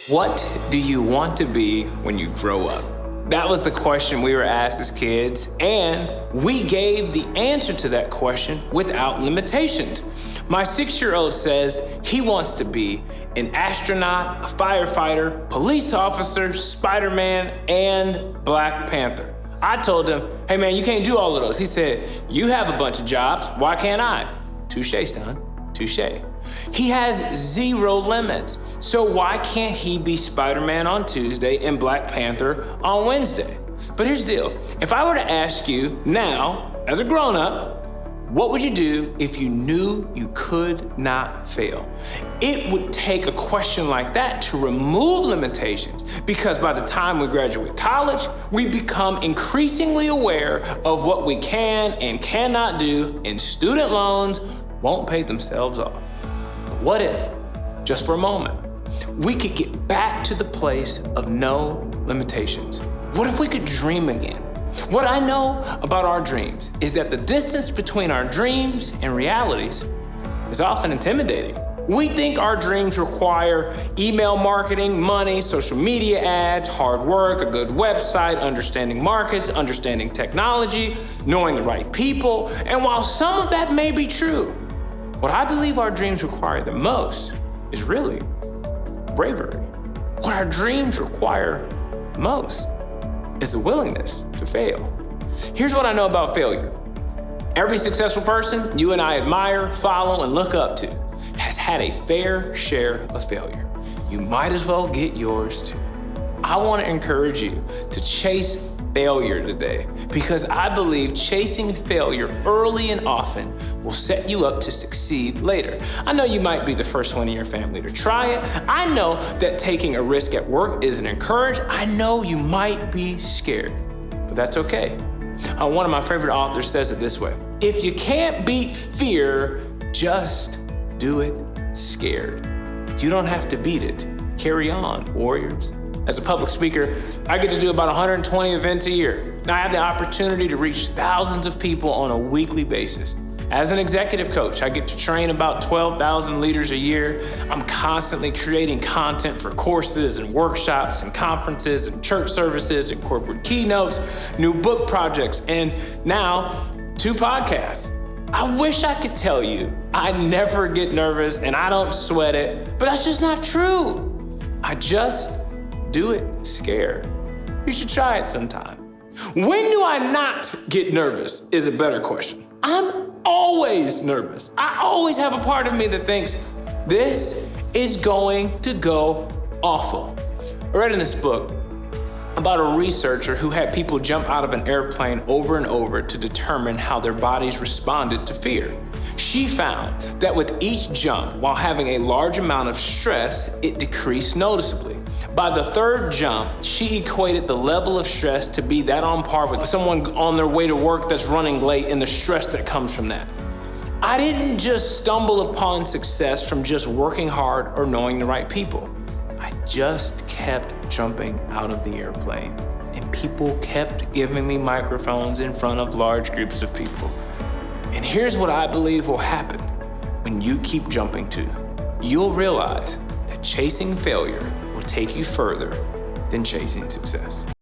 What do you want to be when you grow up? That was the question we were asked as kids, and we gave the answer to that question without limitations. My 6-year-old says he wants to be an astronaut, a firefighter, police officer, Spider-Man, and Black Panther. I told him, hey man, you can't do all of those. He said, you have a bunch of jobs, why can't I? Touche, son, touche. He has 0 limits. So why can't he be Spider-Man on Tuesday and Black Panther on Wednesday? But here's the deal. If I were to ask you now, as a grown-up, what would you do if you knew you could not fail? It would take a question like that to remove limitations, because by the time we graduate college, we become increasingly aware of what we can and cannot do, and student loans won't pay themselves off. What if, just for a moment, we could get back to the place of no limitations? What if we could dream again? What I know about our dreams is that the distance between our dreams and realities is often intimidating. We think our dreams require email marketing, money, social media ads, hard work, a good website, understanding markets, understanding technology, knowing the right people. And while some of that may be true, what I believe our dreams require the most is really bravery. What our dreams require most is the willingness to fail. Here's what I know about failure. Every successful person you and I admire, follow, and look up to has had a fair share of failure. You might as well get yours too. I want to encourage you to chase failure today, because I believe chasing failure early and often will set you up to succeed later. I know you might be the first one in your family to try it. I know that taking a risk at work isn't encouraged. I know you might be scared, but that's okay. One of my favorite authors says it this way: if you can't beat fear, just do it scared. You don't have to beat it. Carry on, warriors. As a public speaker, I get to do about 120 events a year. Now I have the opportunity to reach thousands of people on a weekly basis. As an executive coach, I get to train about 12,000 leaders a year. I'm constantly creating content for courses and workshops and conferences and church services and corporate keynotes, new book projects, and now 2 podcasts. I wish I could tell you I never get nervous and I don't sweat it, but that's just not true. I just do it scared. You should try it sometime. When do I not get nervous is a better question. I'm always nervous. I always have a part of me that thinks this is going to go awful. I read in this book about a researcher who had people jump out of an airplane over and over to determine how their bodies responded to fear. She found that with each jump, while having a large amount of stress, it decreased noticeably. By the 3rd jump, she equated the level of stress to be that on par with someone on their way to work that's running late and the stress that comes from that. I didn't just stumble upon success from just working hard or knowing the right people. I just kept jumping out of the airplane, and people kept giving me microphones in front of large groups of people. And here's what I believe will happen when you keep jumping too. You'll realize that chasing failure will take you further than chasing success.